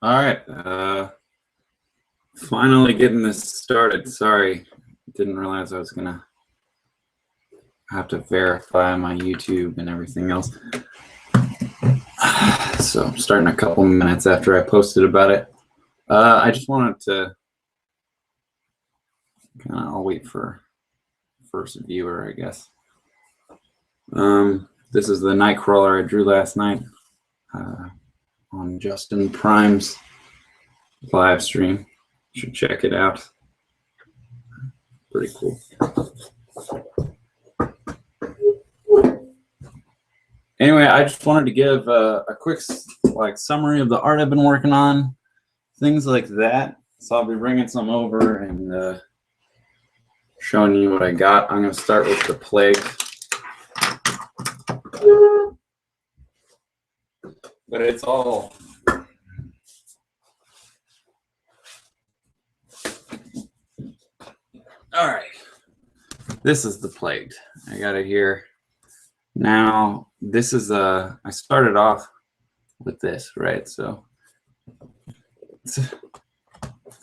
All right, finally getting this started. Sorry, didn't realize I was gonna have to verify my YouTube and everything else. So I'm starting a couple minutes after I posted about it. I just wanted to I'll wait for first viewer, I guess. This is the Nightcrawler I drew last night on Justin Prime's live stream. You should check it out. Pretty cool. Anyway, I just wanted to give a quick summary of the art I've been working on, things like that. So I'll be bringing some over and showing you what I got. I'm going to start with the Plague. But it's all right. This is the Plagued. I got it here. Now, this is I started off with this, right? So it's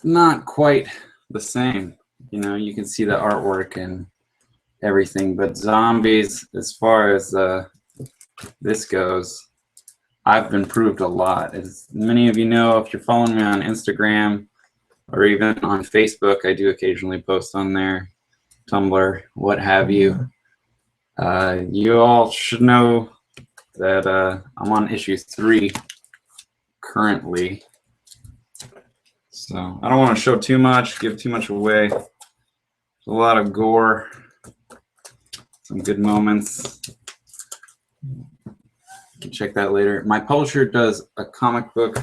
not quite the same. You know, you can see the artwork and everything, but zombies, as far as this goes, I've improved a lot. As many of you know, if you're following me on Instagram or even on Facebook, I do occasionally post on there, Tumblr, what have you. You all should know that I'm on issue 3 currently. So I don't want to show too much, give too much away. There's a lot of gore, some good moments. You can check that later. My publisher does a comic book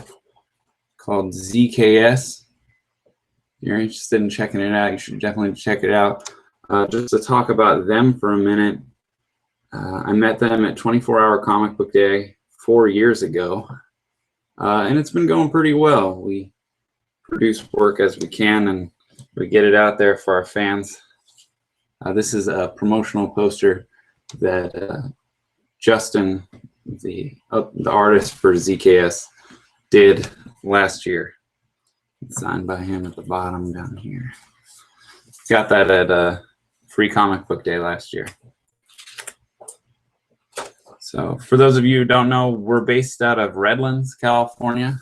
called ZKS. If you're interested in checking it out, you should definitely check it out. Just to talk about them for a minute, I met them at 24 Hour Comic Book Day 4 years ago, and it's been going pretty well. We produce work as we can, and we get it out there for our fans. This is a promotional poster that Justin, the artist for ZKS, did last year. It's signed by him at the bottom down here. Got that at Free Comic Book Day last year. So for those of you who don't know, we're based out of Redlands, California.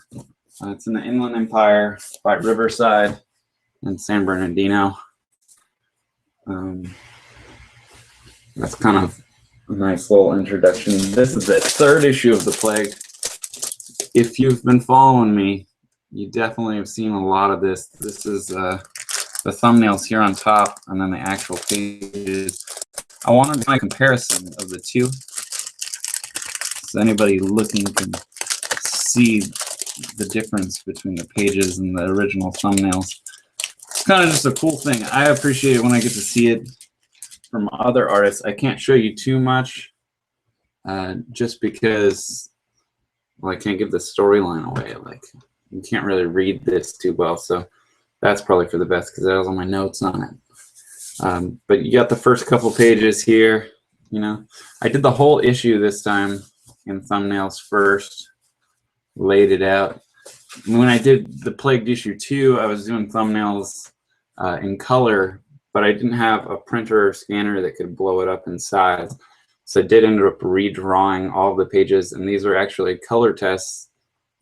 It's in the Inland Empire by Riverside and San Bernardino. That's kind of a nice little introduction. This is the 3rd issue of The Plague. If you've been following me, you definitely have seen a lot of this. This is the thumbnails here on top, and then the actual pages. I wanted to do my comparison of the two, so anybody looking can see the difference between the pages and the original thumbnails. It's kind of just a cool thing. I appreciate it when I get to see it from other artists. I can't show you too much just because, well, I can't give the storyline away. Like, you can't really read this too well, so that's probably for the best because that was on my notes on it. But you got the first couple pages here. You know, I did the whole issue this time in thumbnails first, laid it out. When I did the Plagued issue 2, I was doing thumbnails in color, but I didn't have a printer or scanner that could blow it up in size. So I did end up redrawing all of the pages, and these are actually color tests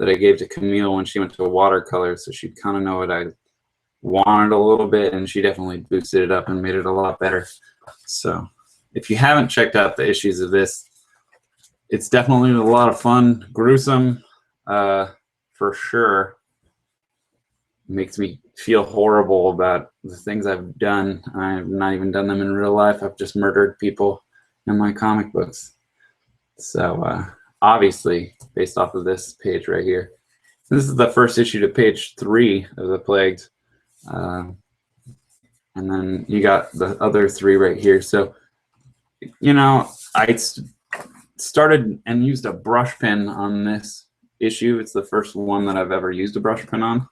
that I gave to Camille when she went to watercolor, so she'd kind of know what I wanted a little bit, and she definitely boosted it up and made it a lot better. So if you haven't checked out the issues of this, it's definitely a lot of fun. Gruesome, for sure. Makes me feel horrible about the things I've done. I've not even done them in real life. I've just murdered people in my comic books. So obviously, based off of this page right here, this is the first issue to page 3 of The Plagued. And then you got the other 3 right here. So, you know, I started and used a brush pen on this issue. It's the first one that I've ever used a brush pen on.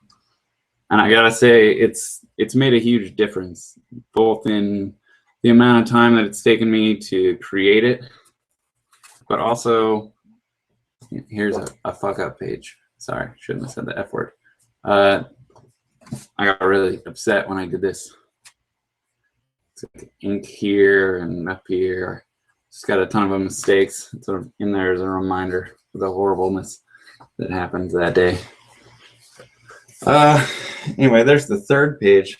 And I gotta say, it's made a huge difference, both in the amount of time that it's taken me to create it, but also, here's a fuck up page. Sorry, shouldn't have said the F word. I got really upset when I did this. It's like ink here and up here. Just got a ton of mistakes. It's sort of in there as a reminder of the horribleness that happened that day. Anyway, there's the third page.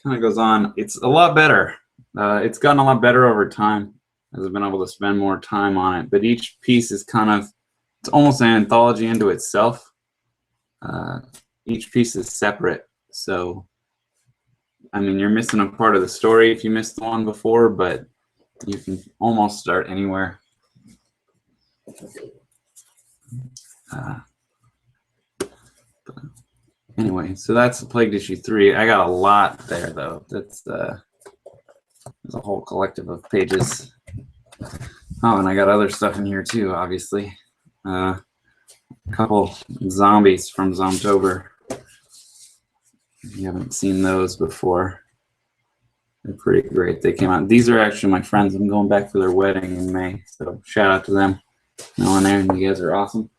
Kind of goes on. It's a lot better. It's gotten a lot better over time as I've been able to spend more time on it. But each piece is kind of, it's almost an anthology into itself. Each piece is separate. So, I mean, you're missing a part of the story if you missed the one before, but you can almost start anywhere. Anyway, so that's the Plagued Issue 3. I got a lot there, though. That's there's a whole collective of pages. Oh, and I got other stuff in here too, obviously. A couple zombies from Zomtober. If you haven't seen those before, they're pretty great. They came out. These are actually my friends. I'm going back for their wedding in May, so shout out to them. No one there, and you guys are awesome.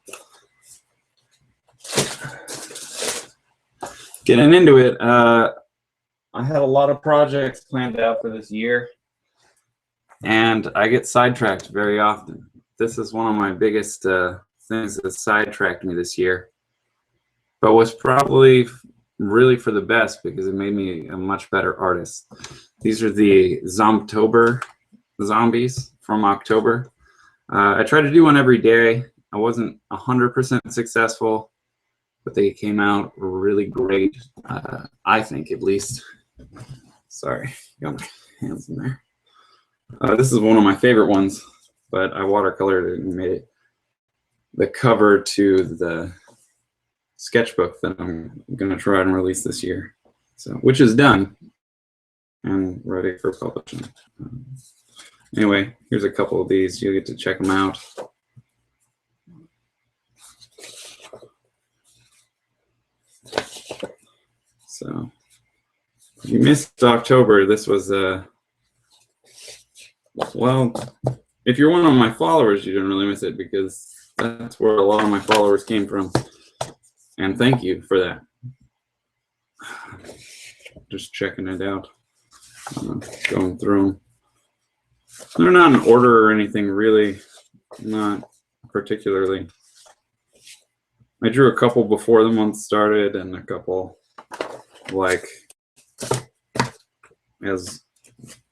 Getting into it, I had a lot of projects planned out for this year, and I get sidetracked very often. This is one of my biggest things that sidetracked me this year, but was probably really for the best because it made me a much better artist. These are the Zomtober zombies from October. I try to do one every day. I wasn't 100% successful, but they came out really great, I think, at least. Sorry, got my hands in there. This is one of my favorite ones, but I watercolored it and made it the cover to the sketchbook that I'm going to try and release this year, so which is done and ready for publishing. Anyway, here's a couple of these. You get to check them out. So if you missed October, this was well, if you're one of my followers, you didn't really miss it because that's where a lot of my followers came from. And thank you for that. Just checking it out. Going through them. They're not in order or anything, really. Not particularly. I drew a couple before the month started and a couple like as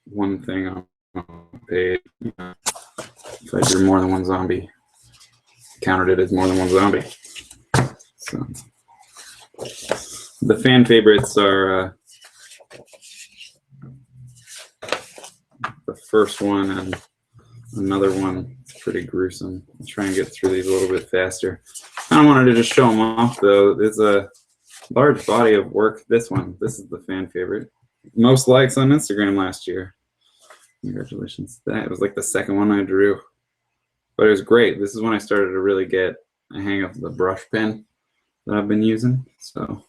one thing on a page. If I drew more than one zombie, counted it as more than one zombie. So the fan favorites are the first one and another one. It's pretty gruesome. I'll try and get through these a little bit faster. I kind of wanted to just show them off, though. There's a large body of work. This is the fan favorite. Most likes on Instagram last year. Congratulations. That was like the second one I drew. But it was great. This is when I started to really get a hang of the brush pen that I've been using. So,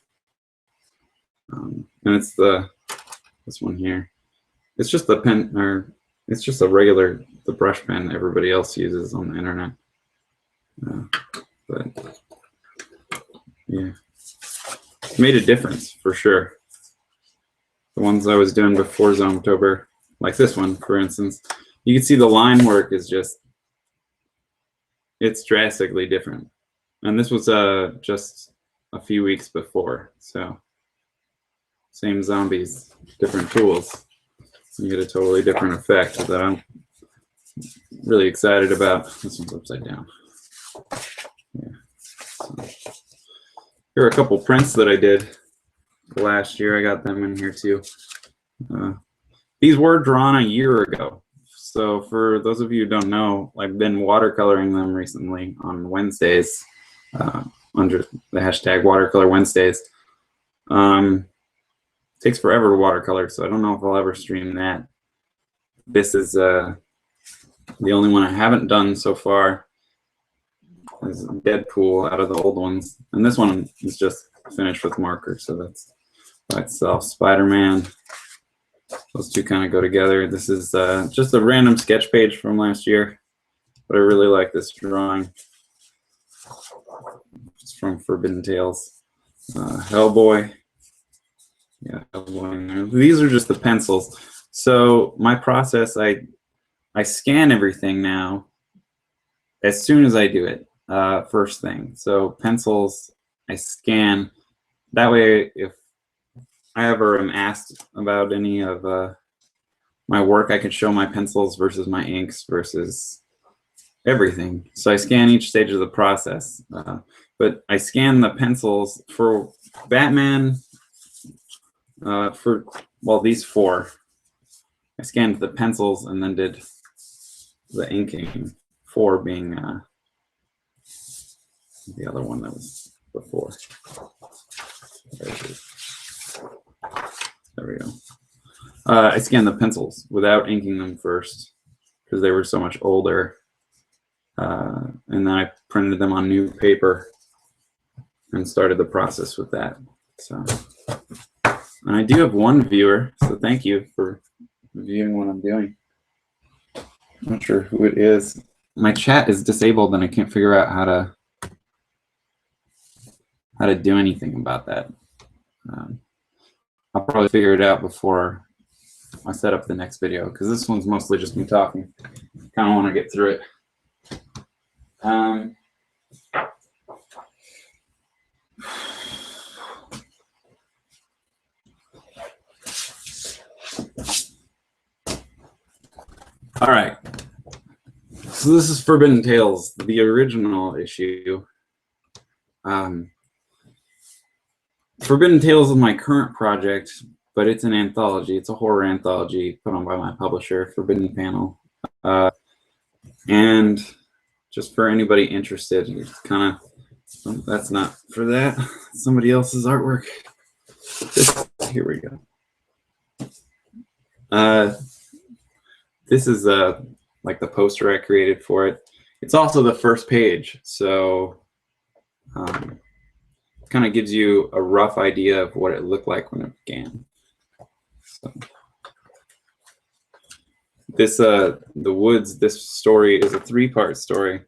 and it's this one here. It's just the pen, or it's just the brush pen everybody else uses on the internet. But yeah, it made a difference for sure. The ones I was doing before Zomtober, like this one, for instance, you can see the line work is just, it's drastically different. And this was just a few weeks before, so same zombies, different tools. You get a totally different effect that I'm really excited about. This one's upside down. Yeah. So, here are a couple prints that I did last year. I got them in here too. These were drawn a year ago. So for those of you who don't know, I've been watercoloring them recently on Wednesdays under the hashtag Watercolor Wednesdays. Takes forever to watercolor, so I don't know if I'll ever stream that. This is the only one I haven't done so far. Is Deadpool out of the old ones, and this one is just finished with marker, so that's by itself. Spider-Man. Those two kind of go together. This is just a random sketch page from last year, but I really like this drawing. It's from Forbidden Tales. Hellboy. Yeah, Hellboy. These are just the pencils. So my process, I scan everything now as soon as I do it, first thing. So pencils, I scan. That way, if I ever am asked about any of my work, I can show my pencils versus my inks versus everything. So I scan each stage of the process. But I scan the pencils for Batman, these four. I scanned the pencils and then did the inking, 4 being the other one that was before. There we go. I scanned the pencils without inking them first because they were so much older. And then I printed them on new paper and started the process with that. So, and I do have one viewer, so thank you for viewing what I'm doing. I'm not sure who it is. My chat is disabled and I can't figure out how to do anything about that. I'll probably figure it out before I set up the next video because this one's mostly just me talking. Kind of want to get through it. All right. So this is Forbidden Tales, the original issue. Forbidden Tales is my current project, but it's an anthology. It's a horror anthology put on by my publisher, Forbidden Panel. And just for anybody interested, it's kind of, that's not for that. Somebody else's artwork. Here we go. This is like the poster I created for it. It's also the first page, so kind of gives you a rough idea of what it looked like when it began. So, this the Woods. This story is a 3-part story.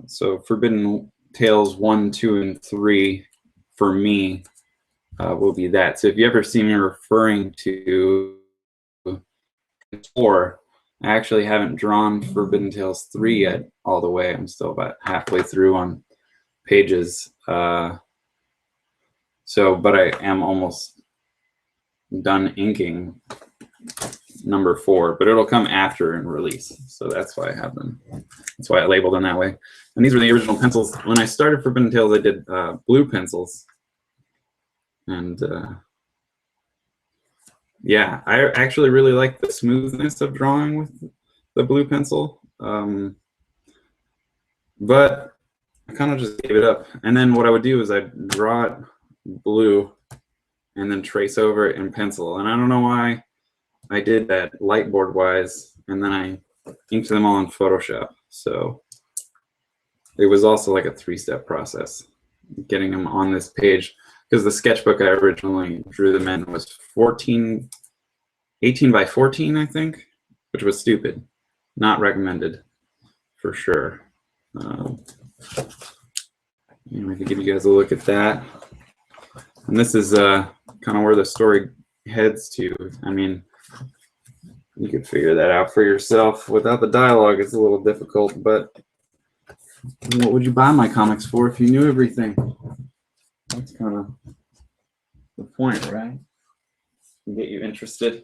So Forbidden Tales 1, 2, and 3 for me will be that. So if you ever see me referring to 4, I actually haven't drawn Forbidden Tales 3 yet all the way. I'm still about halfway through on pages. But I am almost done inking number 4, but it'll come after in release. So that's why I have them. That's why I labeled them that way. And these are the original pencils. When I started Forbidden Tales, I did blue pencils. And yeah, I actually really like the smoothness of drawing with the blue pencil. But I kind of just gave it up. And then what I would do is I'd draw it blue and then trace over it in pencil. And I don't know why I did that lightboard wise, and then I inked them all in Photoshop. So it was also like a 3-step process getting them on this page, because the sketchbook I originally drew them in was 18 by 14, I think, which was stupid. Not recommended for sure. I can give you guys a look at that. And this is kind of where the story heads to. I mean, you could figure that out for yourself. Without the dialogue, it's a little difficult, but what would you buy my comics for if you knew everything? That's kind of the point, right? Get you interested.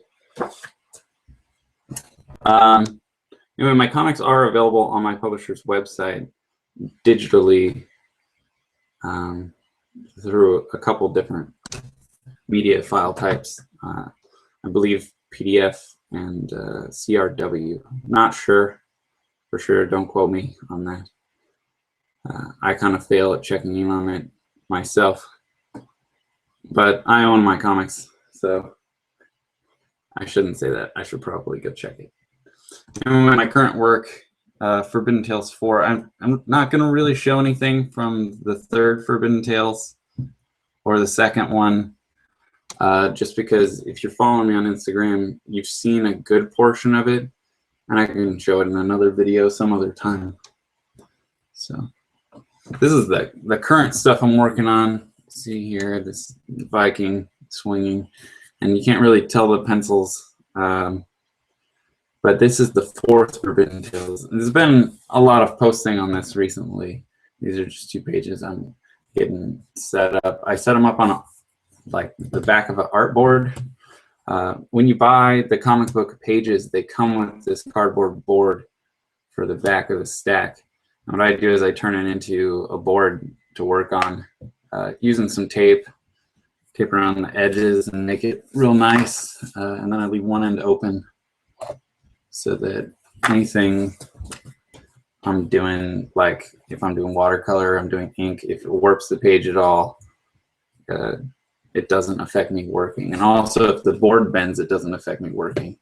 Anyway, my comics are available on my publisher's website digitally through a couple different media file types. I believe PDF and CRW. Not sure for sure. Don't quote me on that. I kind of fail at checking in on it myself, but I own my comics, so I shouldn't say that. I should probably go check it. And my current work, Forbidden Tales 4, I'm not going to really show anything from the 3rd Forbidden Tales or the 2nd one, just because if you're following me on Instagram, you've seen a good portion of it, and I can show it in another video some other time. So This is the current stuff I'm working on. See here, this Viking swinging, and you can't really tell the pencils, but this is the 4th Forbidden Tales. There's been a lot of posting on this recently. These are just 2 pages I'm getting set up. I set them up on like the back of an artboard. When you buy the comic book pages, they come with this cardboard board for the back of the stack. And what I do is I turn it into a board to work on using some tape around the edges and make it real nice. And then I leave one end open so that anything I'm doing, like if I'm doing watercolor, I'm doing ink, if it warps the page at all, it doesn't affect me working. And also if the board bends, it doesn't affect me working.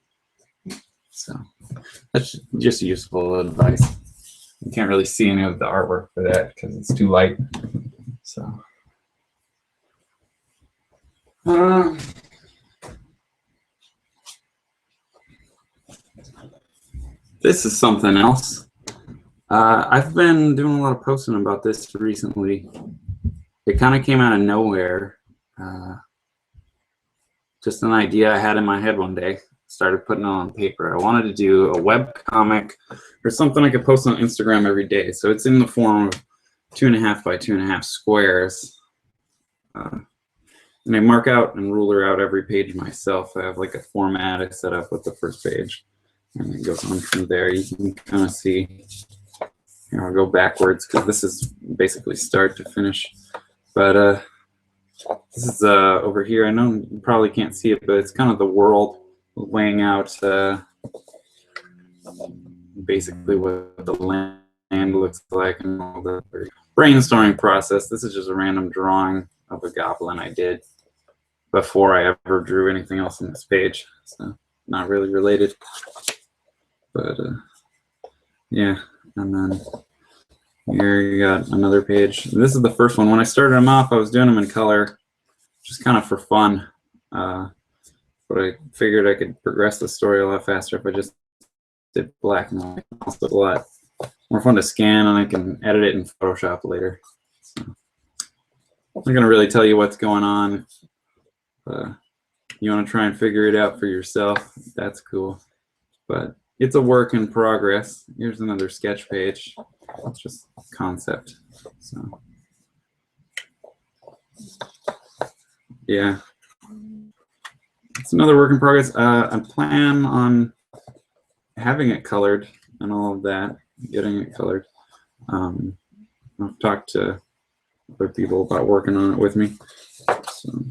So that's just useful advice. You can't really see any of the artwork for that because it's too light. So this is something else. I've been doing a lot of posting about this recently. It kind of came out of nowhere. Just an idea I had in my head one day. Started putting it on paper. I wanted to do a web comic or something I could post on Instagram every day. So it's in the form of 2.5 by 2.5 squares. And I mark out and ruler out every page myself. I have like a format I set up with the first page. And it goes on from there. You can kind of see. Here, I'll go backwards because this is basically start to finish. But this is over here. I know you probably can't see it, but it's kind of the world laying out basically what the land looks like and all the brainstorming process. This is just a random drawing of a goblin I did before I ever drew anything else on this page. So not really related. But yeah, and then here you got another page. This is the first one. When I started them off, I was doing them in color, just kind of for fun. But I figured I could progress the story a lot faster if I just did black and white. Also a lot more fun to scan, and I can edit it in Photoshop later. So I'm not going to really tell you what's going on. You want to try and figure it out for yourself, that's cool. But it's a work in progress. Here's another sketch page. It's just concept. So yeah, it's another work in progress. I plan on having it colored and all of that, getting it colored. I've talked to other people about working on it with me. So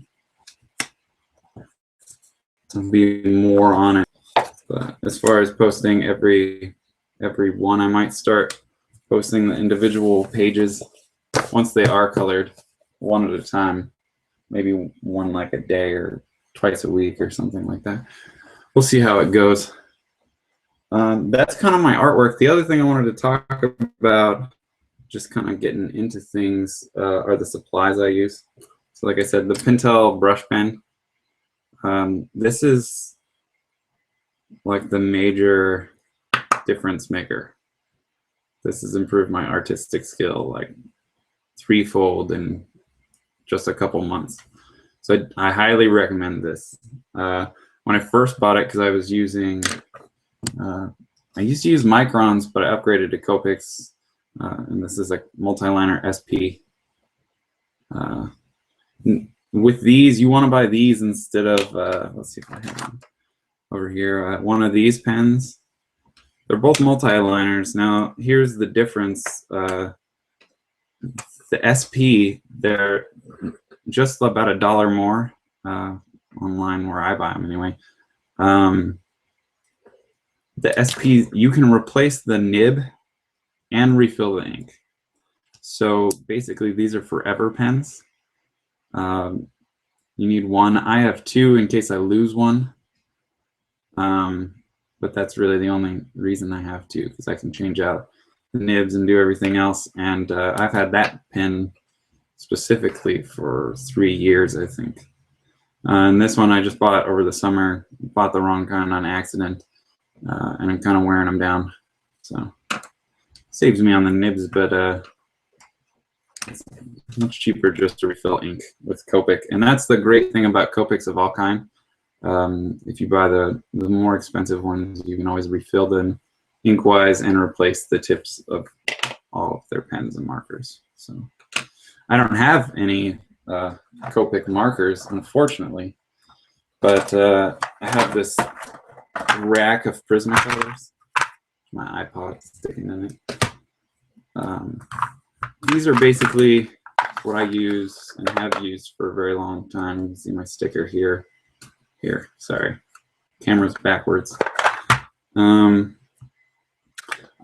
there'll be more on it. But as far as posting every one, I might start posting the individual pages once they are colored, one at a time. Maybe one like a day or twice a week or something like that. We'll see how it goes. That's kind of my artwork. The other thing I wanted to talk about, just kind of getting into things, are the supplies I use. So like I said, the Pentel brush pen. This is like the major difference maker. This has improved my artistic skill like threefold in just a couple months. So I highly recommend this. When I first bought it, because I was using, I used to use Microns, but I upgraded to Copics, and this is a multi-liner SP. With these, you want to buy these instead of, let's see if I have one over here, one of these pens. They're both multi-liners. Now, here's the difference. The SP, they're just about $1 more online where I buy them anyway. The SP, you can replace the nib and refill the ink. So basically, these are forever pens. You need one. I have two in case I lose one. But that's really the only reason I have two, because I can change out the nibs and do everything else. And I've had that pen specifically for 3 years, I think. And this one I just bought over the summer. Bought the wrong kind on accident, and I'm kind of wearing them down. So saves me on the nibs, but It's much cheaper just to refill ink with Copic, and that's the great thing about Copics of all kind. If you buy the more expensive ones, you can always refill them ink-wise and replace the tips of all of their pens and markers. So I don't have any Copic markers, unfortunately, but I have this rack of Prismacolors. My iPod sticking in it. These are basically what I use and have used for a very long time. You can see my sticker here. Here, sorry, camera's backwards. I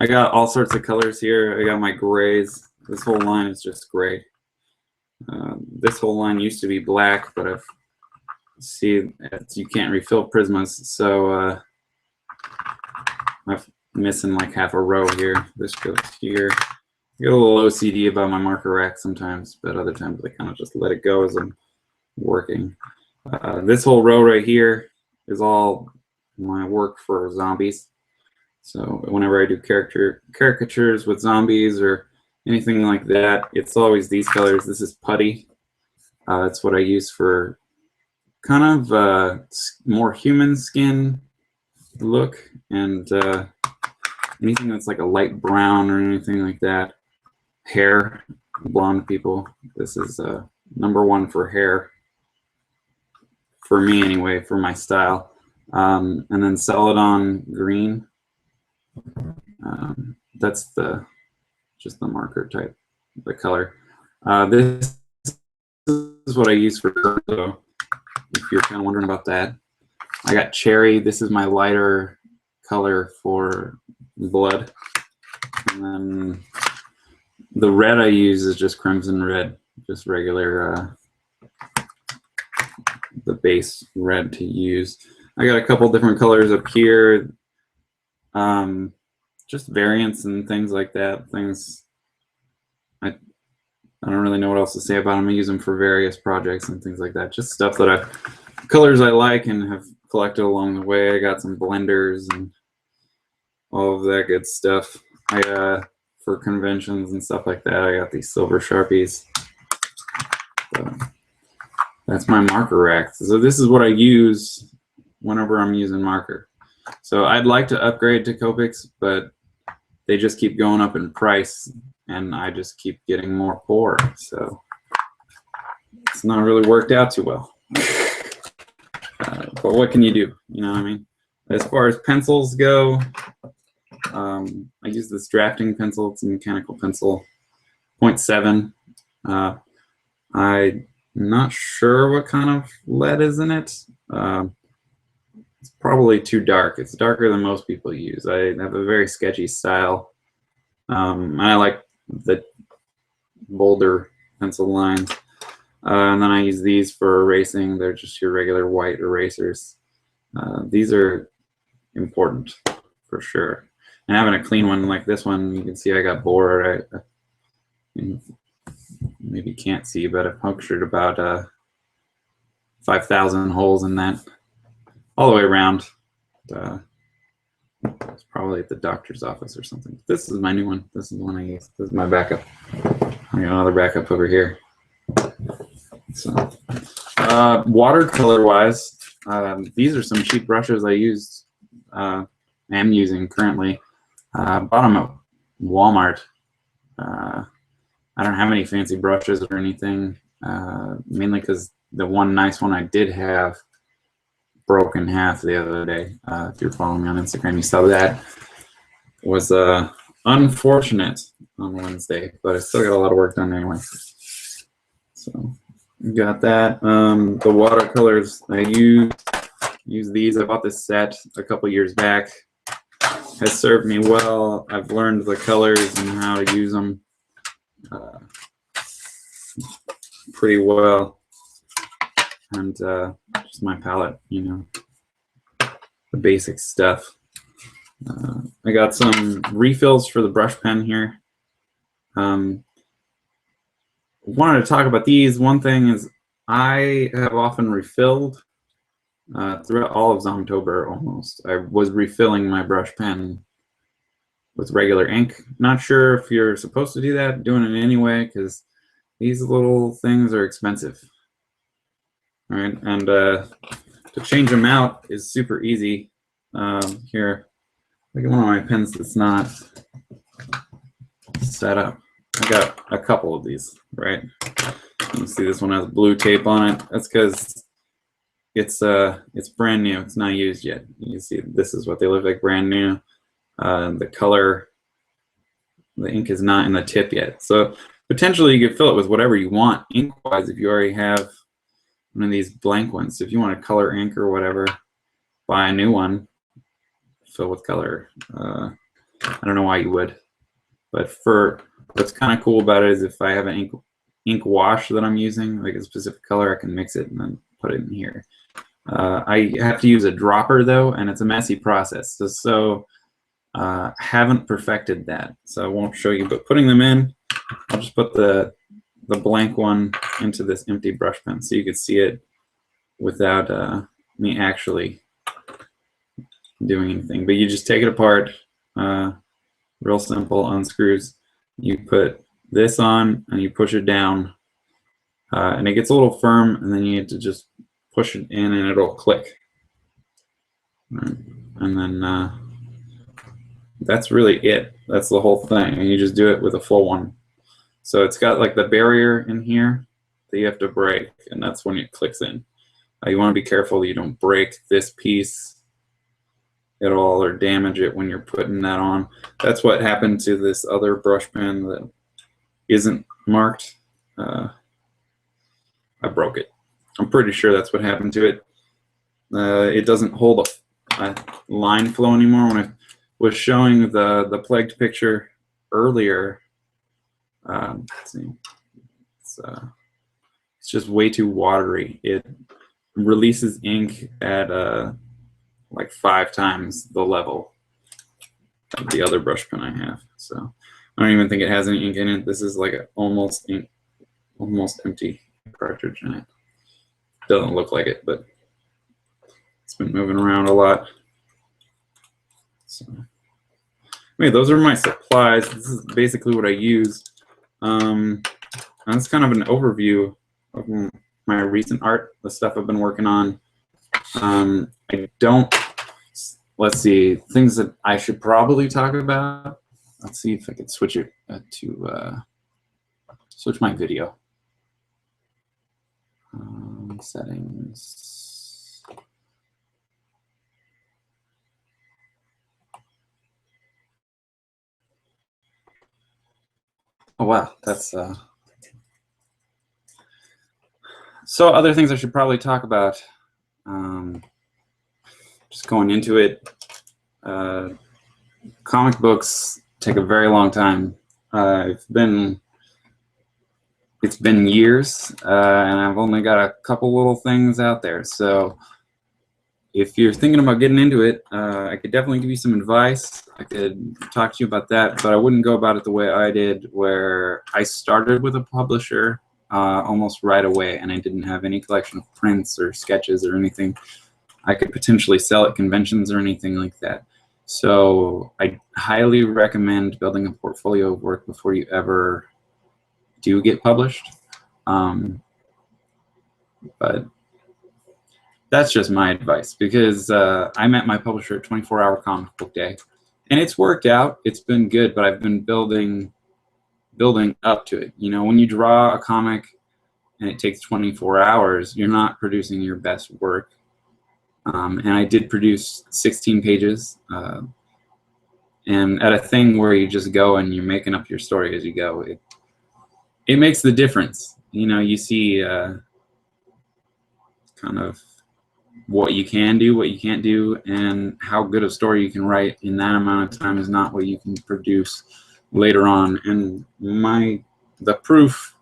got all sorts of colors here. I got my grays. This whole line is just gray. This whole line used to be black, but I've see you can't refill Prismas, so I'm missing like half a row here. This goes here. I get a little OCD about my marker rack sometimes, but other times I kind of just let it go as I'm working. This whole row right here is all my work for zombies. So whenever I do caricatures with zombies or anything like that, it's always these colors. This is putty. It's what I use for kind of more human skin look, and anything that's like a light brown or anything like that. Hair, blonde people. This is #1 for hair. For me anyway, for my style. And then Celadon green. That's just the marker type, the color. This is what I use for Zerto, if you're kind of wondering about that. I got cherry. This is my lighter color for blood. And then the red I use is just crimson red, just regular the base red to use. I got a couple different colors up here, just variants and things like that. Things I don't really know what else to say about them. I use them for various projects and things like that. Just stuff that colors I like and have collected along the way. I got some blenders and all of that good stuff. For conventions and stuff like that, I got these silver Sharpies. So that's my marker rack. So this is what I use whenever I'm using marker. So I'd like to upgrade to Copics, but they just keep going up in price, and I just keep getting more poor. So it's not really worked out too well. But what can you do? You know what I mean? As far as pencils go, I use this drafting pencil. It's a mechanical pencil, 0.7. I'm not sure what kind of lead is in it. It's probably too dark. It's darker than most people use. I have a very sketchy style. I like the bolder pencil lines. And then I use these for erasing. They're just your regular white erasers. These are important for sure. And having a clean one like this one, you can see I got bored. Maybe can't see, but I punctured about 5,000 holes in that, all the way around. It's probably at the doctor's office or something. This is my new one. This is the one I use. This is my backup. I got another backup over here. So, watercolor-wise, these are some cheap brushes I used. Am using currently. Bought them at Walmart. I don't have any fancy brushes or anything, mainly because the one nice one I did have broke in half the other day. If you're following me on Instagram, you saw that. It was unfortunate on Wednesday, but I still got a lot of work done anyway. So got that. The watercolors I use these. I bought this set a couple years back. Has served me well. I've learned the colors and how to use them pretty well. And just my palette, you know, the basic stuff. I got some refills for the brush pen here. Wanted to talk about these. One thing is I have often refilled throughout all of Zomtober almost. I was refilling my brush pen with regular ink. Not sure if you're supposed to do that, doing it anyway, because these little things are expensive. All right, and to change them out is super easy. Here, look at one of my pens that's not set up. I got a couple of these, right? You see this one has blue tape on it. That's because it's brand new. It's not used yet. You can see this is what they look like, brand new. The color, the ink is not in the tip yet. So potentially you could fill it with whatever you want ink-wise if you already have one of these blank ones. So if you want a color ink or whatever, buy a new one, fill with color. I don't know why you would, but for what's kind of cool about it is if I have an ink wash that I'm using, like a specific color, I can mix it and then put it in here. I have to use a dropper though, and it's a messy process. So haven't perfected that, so I won't show you. But putting them in, I'll just put the blank one into this empty brush pen so you can see it without me actually doing anything. But you just take it apart, real simple, unscrews. You put this on and you push it down, and it gets a little firm, and then you have to just push it in and it'll click. Right. And then that's really it. That's the whole thing. And you just do it with a full one. So it's got like the barrier in here that you have to break, and that's when it clicks in. You want to be careful that you don't break this piece at all or damage it when you're putting that on. That's what happened to this other brush pen that isn't marked. I broke it. I'm pretty sure that's what happened to it. It doesn't hold a line flow anymore. When I was showing the plagued picture earlier, let's see, it's just way too watery. It releases ink at like 5 times the level of the other brush pen I have. So I don't even think it has any ink in it. This is like an almost empty cartridge in it. Doesn't look like it, but it's been moving around a lot. So anyway, those are my supplies. This is basically what I use. And that's kind of an overview of my recent art, the stuff I've been working on. I don't, let's see, things that I should probably talk about. Let's see if I could switch it to switch my video. Settings. Oh wow, that's so other things I should probably talk about. Just going into it, comic books take a very long time. It's been years, and I've only got a couple little things out there. So if you're thinking about getting into it, I could definitely give you some advice. I could talk to you about that, but I wouldn't go about it the way I did, where I started with a publisher almost right away, and I didn't have any collection of prints or sketches or anything I could potentially sell at conventions or anything like that. So I highly recommend building a portfolio of work before you ever do get published. But that's just my advice, because I met my publisher at 24-hour comic book day, and it's worked out. It's been good, but I've been building up to it. You know, when you draw a comic and it takes 24 hours, you're not producing your best work. And I did produce 16 pages, and at a thing where you just go and you're making up your story as you go, it makes the difference. You know, you see kind of what you can do, what you can't do, and how good a story you can write in that amount of time is not what you can produce later on. And the proof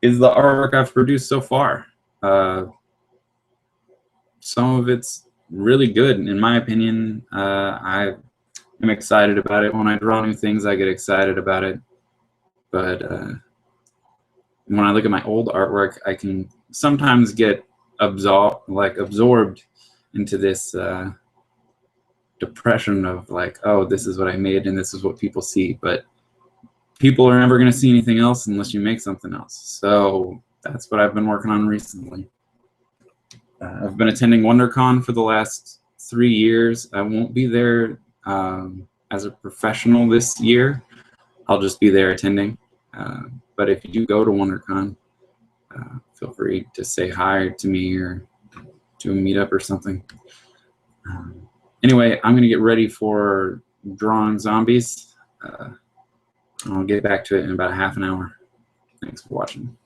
is the artwork I've produced so far. Some of it's really good, in my opinion. I am excited about it. When I draw new things, I get excited about it. But when I look at my old artwork, I can sometimes get absorbed into this depression of like, oh, this is what I made and this is what people see. But people are never going to see anything else unless you make something else. So that's what I've been working on recently. I've been attending WonderCon for the last 3 years. I won't be there as a professional this year. I'll just be there attending. But if you do go to WonderCon, feel free to say hi to me or to a meetup or something. Anyway, I'm going to get ready for drawing zombies. I'll get back to it in about half an hour. Thanks for watching.